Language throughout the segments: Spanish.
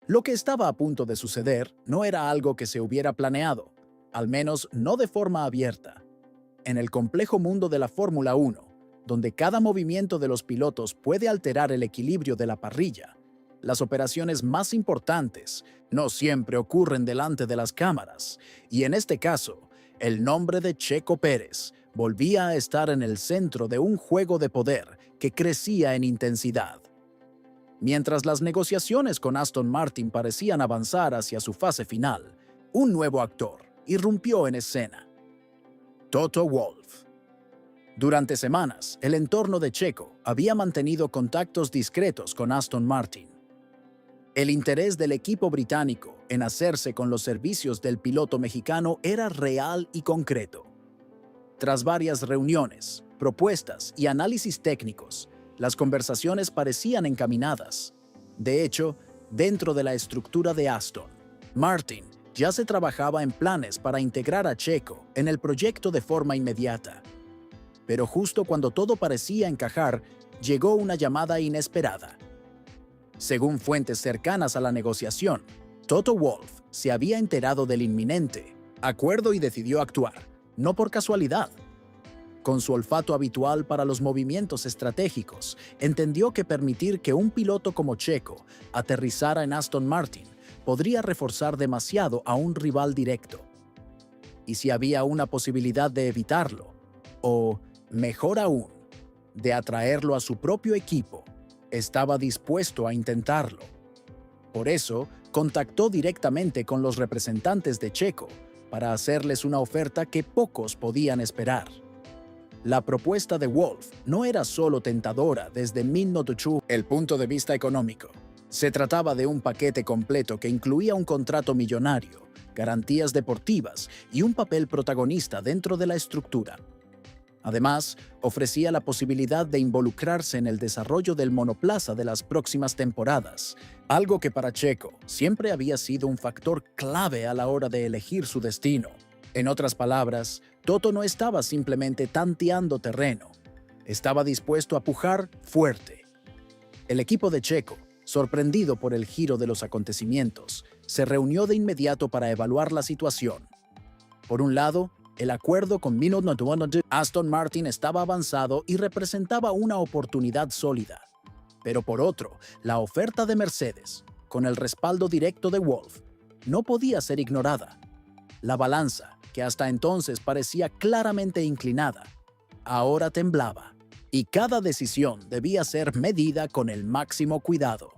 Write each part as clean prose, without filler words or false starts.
Lo que estaba a punto de suceder no era algo que se hubiera planeado, al menos no de forma abierta. En el complejo mundo de la Fórmula 1, donde cada movimiento de los pilotos puede alterar el equilibrio de la parrilla, las operaciones más importantes no siempre ocurren delante de las cámaras, y en este caso, el nombre de Checo Pérez volvía a estar en el centro de un juego de poder que crecía en intensidad. Mientras las negociaciones con Aston Martin parecían avanzar hacia su fase final, un nuevo actor irrumpió en escena: Toto Wolff. Durante semanas, el entorno de Checo había mantenido contactos discretos con Aston Martin. El interés del equipo británico en hacerse con los servicios del piloto mexicano era real y concreto. Tras varias reuniones, propuestas y análisis técnicos, las conversaciones parecían encaminadas. De hecho, dentro de la estructura de Aston Martin ya se trabajaba en planes para integrar a Checo en el proyecto de forma inmediata. Pero justo cuando todo parecía encajar, llegó una llamada inesperada. Según fuentes cercanas a la negociación, Toto Wolff se había enterado del inminente acuerdo y decidió actuar, no por casualidad. Con su olfato habitual para los movimientos estratégicos, entendió que permitir que un piloto como Checo aterrizara en Aston Martin podría reforzar demasiado a un rival directo. Y si había una posibilidad de evitarlo, o, mejor aún, de atraerlo a su propio equipo, estaba dispuesto a intentarlo. Por eso, contactó directamente con los representantes de Checo para hacerles una oferta que pocos podían esperar. La propuesta de Wolff no era solo tentadora desde el punto de vista económico. Se trataba de un paquete completo que incluía un contrato millonario, garantías deportivas y un papel protagonista dentro de la estructura. Además, ofrecía la posibilidad de involucrarse en el desarrollo del monoplaza de las próximas temporadas, algo que para Checo siempre había sido un factor clave a la hora de elegir su destino. En otras palabras, Toto no estaba simplemente tanteando terreno, estaba dispuesto a pujar fuerte. El equipo de Checo, sorprendido por el giro de los acontecimientos, se reunió de inmediato para evaluar la situación. Por un lado, el acuerdo con Aston Martin estaba avanzado y representaba una oportunidad sólida. Pero por otro, la oferta de Mercedes, con el respaldo directo de Wolff, no podía ser ignorada. La balanza, que hasta entonces parecía claramente inclinada, ahora temblaba, y cada decisión debía ser medida con el máximo cuidado.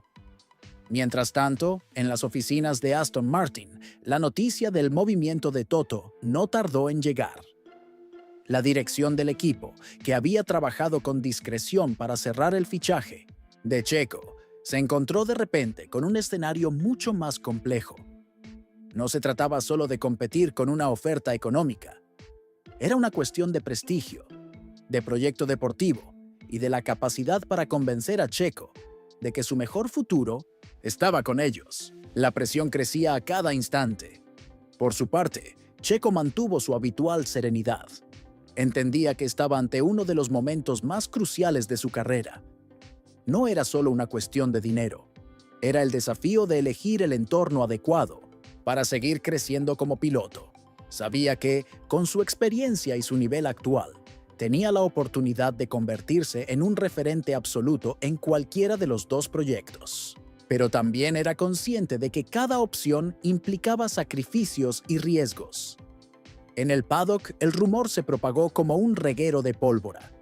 Mientras tanto, en las oficinas de Aston Martin, la noticia del movimiento de Toto no tardó en llegar. La dirección del equipo, que había trabajado con discreción para cerrar el fichaje de Checo, se encontró de repente con un escenario mucho más complejo. No se trataba solo de competir con una oferta económica. Era una cuestión de prestigio, de proyecto deportivo y de la capacidad para convencer a Checo de que su mejor futuro estaba con ellos. La presión crecía a cada instante. Por su parte, Checo mantuvo su habitual serenidad. Entendía que estaba ante uno de los momentos más cruciales de su carrera. No era solo una cuestión de dinero. Era el desafío de elegir el entorno adecuado para seguir creciendo como piloto. Sabía que, con su experiencia y su nivel actual, tenía la oportunidad de convertirse en un referente absoluto en cualquiera de los dos proyectos. Pero también era consciente de que cada opción implicaba sacrificios y riesgos. En el paddock, el rumor se propagó como un reguero de pólvora.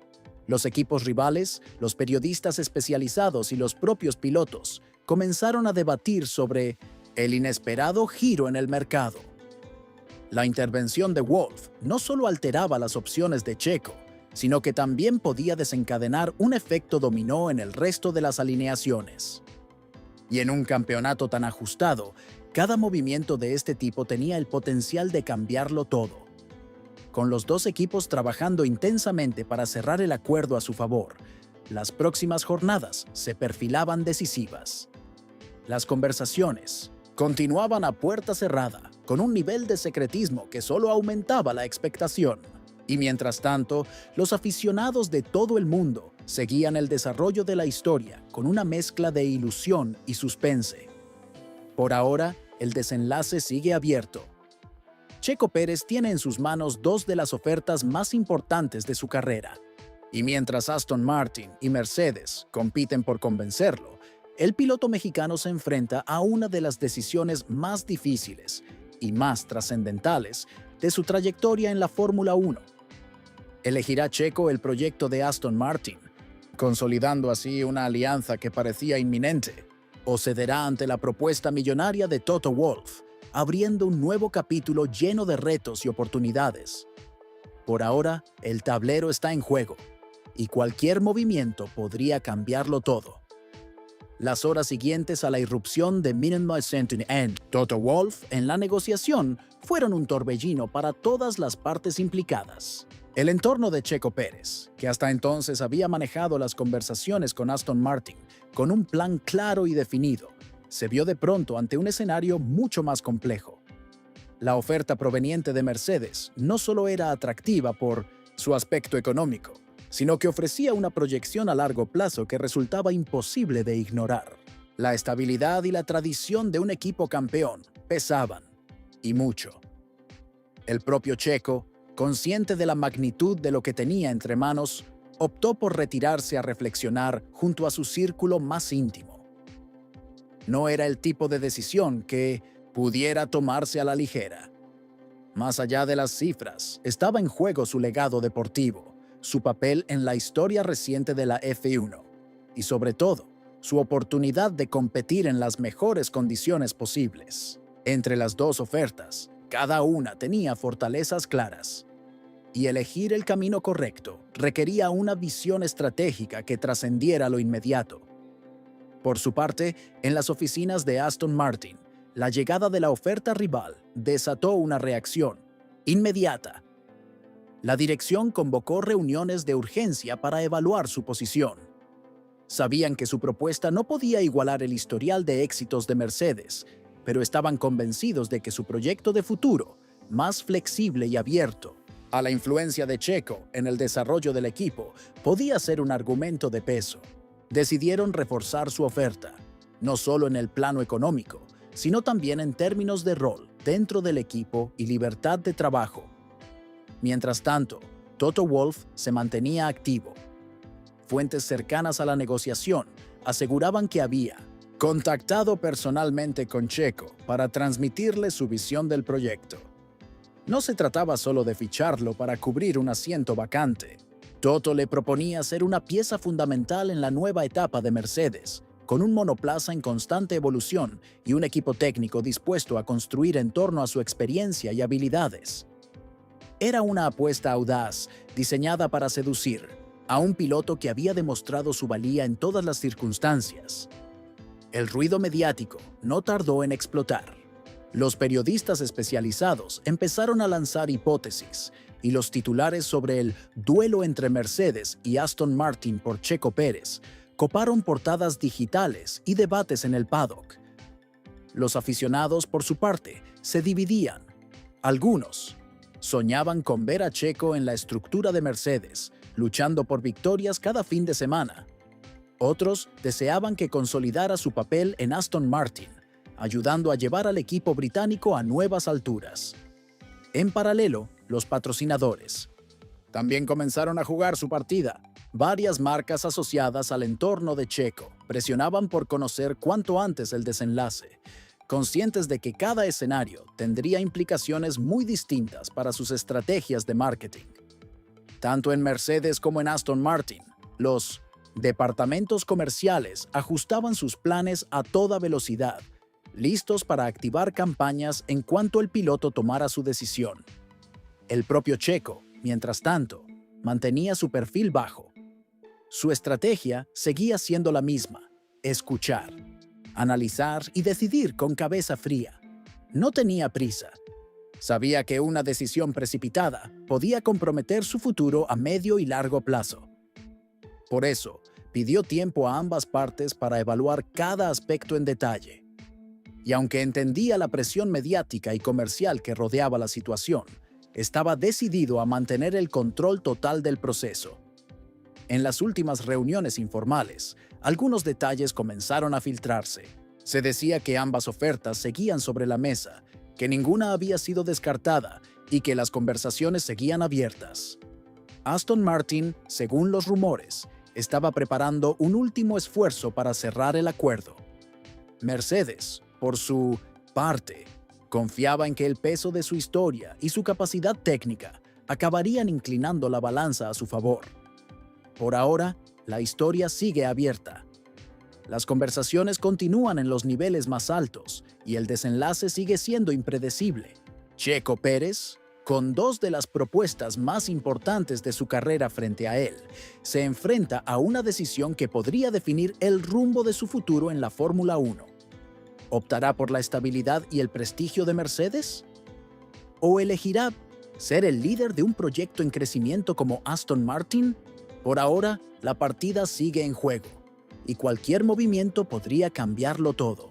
Los equipos rivales, los periodistas especializados y los propios pilotos comenzaron a debatir sobre el inesperado giro en el mercado. La intervención de Wolff no solo alteraba las opciones de Checo, sino que también podía desencadenar un efecto dominó en el resto de las alineaciones. Y en un campeonato tan ajustado, cada movimiento de este tipo tenía el potencial de cambiarlo todo. Con los dos equipos trabajando intensamente para cerrar el acuerdo a su favor, las próximas jornadas se perfilaban decisivas. Las conversaciones continuaban a puerta cerrada, con un nivel de secretismo que solo aumentaba la expectación. Y mientras tanto, los aficionados de todo el mundo seguían el desarrollo de la historia con una mezcla de ilusión y suspense. Por ahora, el desenlace sigue abierto. Checo Pérez tiene en sus manos dos de las ofertas más importantes de su carrera. Y mientras Aston Martin y Mercedes compiten por convencerlo, el piloto mexicano se enfrenta a una de las decisiones más difíciles y más trascendentales de su trayectoria en la Fórmula 1. ¿Elegirá Checo el proyecto de Aston Martin, consolidando así una alianza que parecía inminente? ¿O cederá ante la propuesta millonaria de Toto Wolff, abriendo un nuevo capítulo lleno de retos y oportunidades? Por ahora, el tablero está en juego, y cualquier movimiento podría cambiarlo todo. Las horas siguientes a la irrupción de Minute Century and Toto Wolff en la negociación fueron un torbellino para todas las partes implicadas. El entorno de Checo Pérez, que hasta entonces había manejado las conversaciones con Aston Martin con un plan claro y definido, se vio de pronto ante un escenario mucho más complejo. La oferta proveniente de Mercedes no solo era atractiva por su aspecto económico, sino que ofrecía una proyección a largo plazo que resultaba imposible de ignorar. La estabilidad y la tradición de un equipo campeón pesaban, y mucho. El propio Checo, consciente de la magnitud de lo que tenía entre manos, optó por retirarse a reflexionar junto a su círculo más íntimo. No era el tipo de decisión que pudiera tomarse a la ligera. Más allá de las cifras, estaba en juego su legado deportivo, su papel en la historia reciente de la F1 y, sobre todo, su oportunidad de competir en las mejores condiciones posibles. Entre las dos ofertas, cada una tenía fortalezas claras, y elegir el camino correcto requería una visión estratégica que trascendiera lo inmediato. Por su parte, en las oficinas de Aston Martin, la llegada de la oferta rival desató una reacción inmediata. La dirección convocó reuniones de urgencia para evaluar su posición. Sabían que su propuesta no podía igualar el historial de éxitos de Mercedes, pero estaban convencidos de que su proyecto de futuro, más flexible y abierto a la influencia de Checo en el desarrollo del equipo, podía ser un argumento de peso. Decidieron reforzar su oferta, no solo en el plano económico, sino también en términos de rol dentro del equipo y libertad de trabajo. Mientras tanto, Toto Wolff se mantenía activo. Fuentes cercanas a la negociación aseguraban que había contactado personalmente con Checo para transmitirle su visión del proyecto. No se trataba solo de ficharlo para cubrir un asiento vacante. Toto le proponía ser una pieza fundamental en la nueva etapa de Mercedes, con un monoplaza en constante evolución y un equipo técnico dispuesto a construir en torno a su experiencia y habilidades. Era una apuesta audaz, diseñada para seducir a un piloto que había demostrado su valía en todas las circunstancias. El ruido mediático no tardó en explotar. Los periodistas especializados empezaron a lanzar hipótesis, y los titulares sobre el duelo entre Mercedes y Aston Martin por Checo Pérez coparon portadas digitales y debates en el paddock. Los aficionados, por su parte, se dividían. Algunos soñaban con ver a Checo en la estructura de Mercedes, luchando por victorias cada fin de semana. Otros deseaban que consolidara su papel en Aston Martin, ayudando a llevar al equipo británico a nuevas alturas. En paralelo, los patrocinadores también comenzaron a jugar su partida. Varias marcas asociadas al entorno de Checo presionaban por conocer cuanto antes el desenlace, conscientes de que cada escenario tendría implicaciones muy distintas para sus estrategias de marketing. Tanto en Mercedes como en Aston Martin, los departamentos comerciales ajustaban sus planes a toda velocidad, listos para activar campañas en cuanto el piloto tomara su decisión. El propio Checo, mientras tanto, mantenía su perfil bajo. Su estrategia seguía siendo la misma: escuchar, analizar y decidir con cabeza fría. No tenía prisa. Sabía que una decisión precipitada podía comprometer su futuro a medio y largo plazo. Por eso, pidió tiempo a ambas partes para evaluar cada aspecto en detalle. Y aunque entendía la presión mediática y comercial que rodeaba la situación, estaba decidido a mantener el control total del proceso. En las últimas reuniones informales, algunos detalles comenzaron a filtrarse. Se decía que ambas ofertas seguían sobre la mesa, que ninguna había sido descartada y que las conversaciones seguían abiertas. Aston Martin, según los rumores, estaba preparando un último esfuerzo para cerrar el acuerdo. Mercedes, por su parte, confiaba en que el peso de su historia y su capacidad técnica acabarían inclinando la balanza a su favor. Por ahora, la historia sigue abierta. Las conversaciones continúan en los niveles más altos y el desenlace sigue siendo impredecible. Checo Pérez, con dos de las propuestas más importantes de su carrera frente a él, se enfrenta a una decisión que podría definir el rumbo de su futuro en la Fórmula 1. ¿Optará por la estabilidad y el prestigio de Mercedes? ¿O elegirá ser el líder de un proyecto en crecimiento como Aston Martin? Por ahora, la partida sigue en juego y cualquier movimiento podría cambiarlo todo.